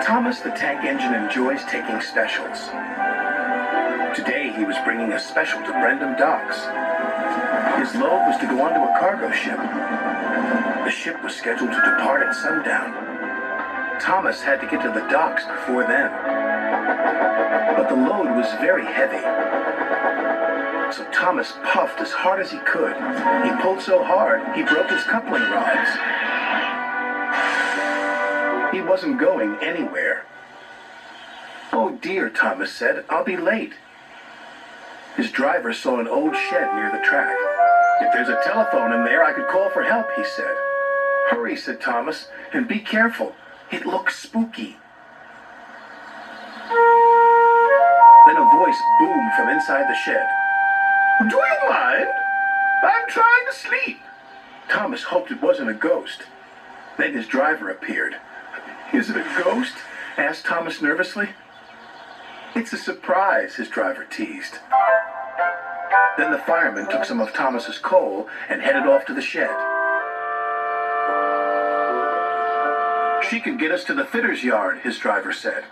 Thomas the Tank Engine enjoys taking specials. Today he was bringing a special to Brendam Docks. His load was to go onto a cargo ship. The ship was scheduled to depart at sundown. Thomas had to get to the docks before then. But the load was very heavy. So Thomas puffed as hard as he could. He pulled so hard, he broke his coupling rods. He wasn't going anywhere. "Oh dear," Thomas said, "I'll be late." His driver saw an old shed near the track. "If there's a telephone in there, I could call for help," he said. "Hurry," said Thomas, "and be careful. It looks spooky." Then a voice boomed from inside the shed. "Do you mind? I'm trying to sleep." Thomas hoped it wasn't a ghost. Then his driver appeared. "Is it a ghost?" asked Thomas nervously. "It's a surprise," his driver teased. Then the fireman took some of Thomas's coal and headed off to the shed. "She could get us to the fitter's yard," his driver said.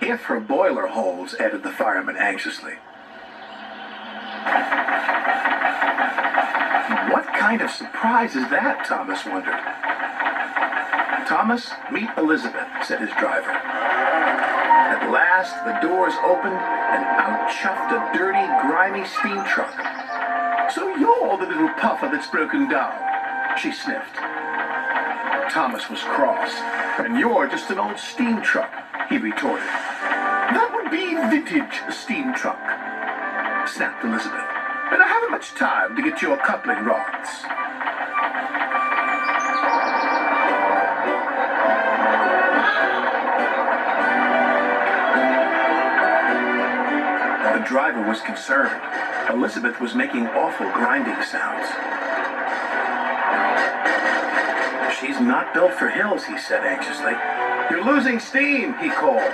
"If her boiler holds," added the fireman anxiously. What kind of surprise is that? Thomas wondered. "Thomas, meet Elizabeth," said his driver. At last, the doors opened, and out chuffed a dirty, grimy steam truck. "So you're the little puffer that's broken down," she sniffed. Thomas was cross. "And you're just an old steam truck," he retorted. "That would be vintage steam truck," snapped Elizabeth. "And I haven't much time to get your coupling rods." The driver was concerned. Elizabeth was making awful grinding sounds. "She's not built for hills," he said anxiously. "You're losing steam," he called.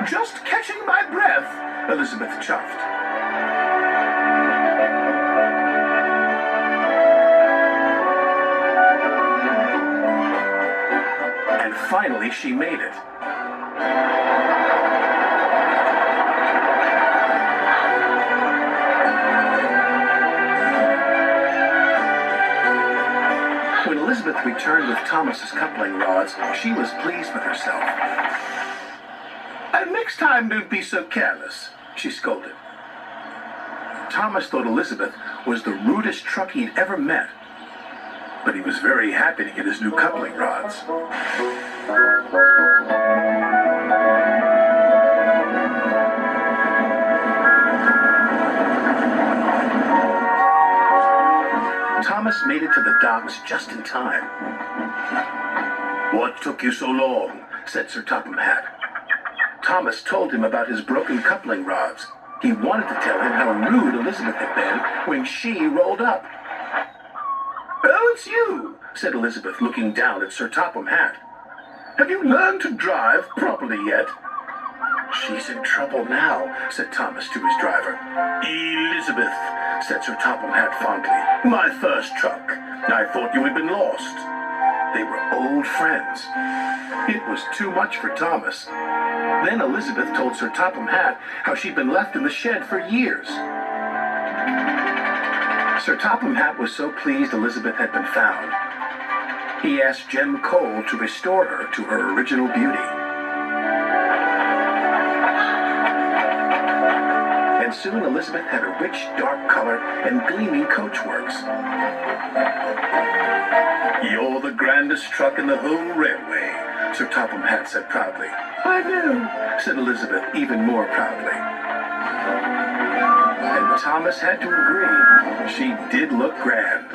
"Just catching my breath," Elizabeth chuffed. And finally she made it. When Elizabeth returned with Thomas's coupling rods, she was pleased with herself. "And next time don't be so careless," she scolded. Thomas thought Elizabeth was the rudest truck he'd ever met, but he was very happy to get his new coupling rods. Thomas made it to the docks just in time. "What took you so long?" said Sir Topham Hatt. Thomas told him about his broken coupling rods. He wanted to tell him how rude Elizabeth had been when she rolled up. "Oh, it's you," said Elizabeth, looking down at Sir Topham Hatt. "Have you learned to drive properly yet?" "She's in trouble now," said Thomas to his driver. "Elizabeth," said Sir Topham Hatt fondly. "My first truck. I thought you had been lost." They were old friends. It was too much for Thomas. Then Elizabeth told Sir Topham Hatt how she'd been left in the shed for years. Sir Topham Hatt was so pleased Elizabeth had been found. He asked Jem Cole to restore her to her original beauty. And soon Elizabeth had a rich, dark color and gleaming coachworks. "You're the grandest truck in the whole railway," Sir Topham Hatt said proudly. "I know," said Elizabeth even more proudly. And Thomas had to agree. She did look grand.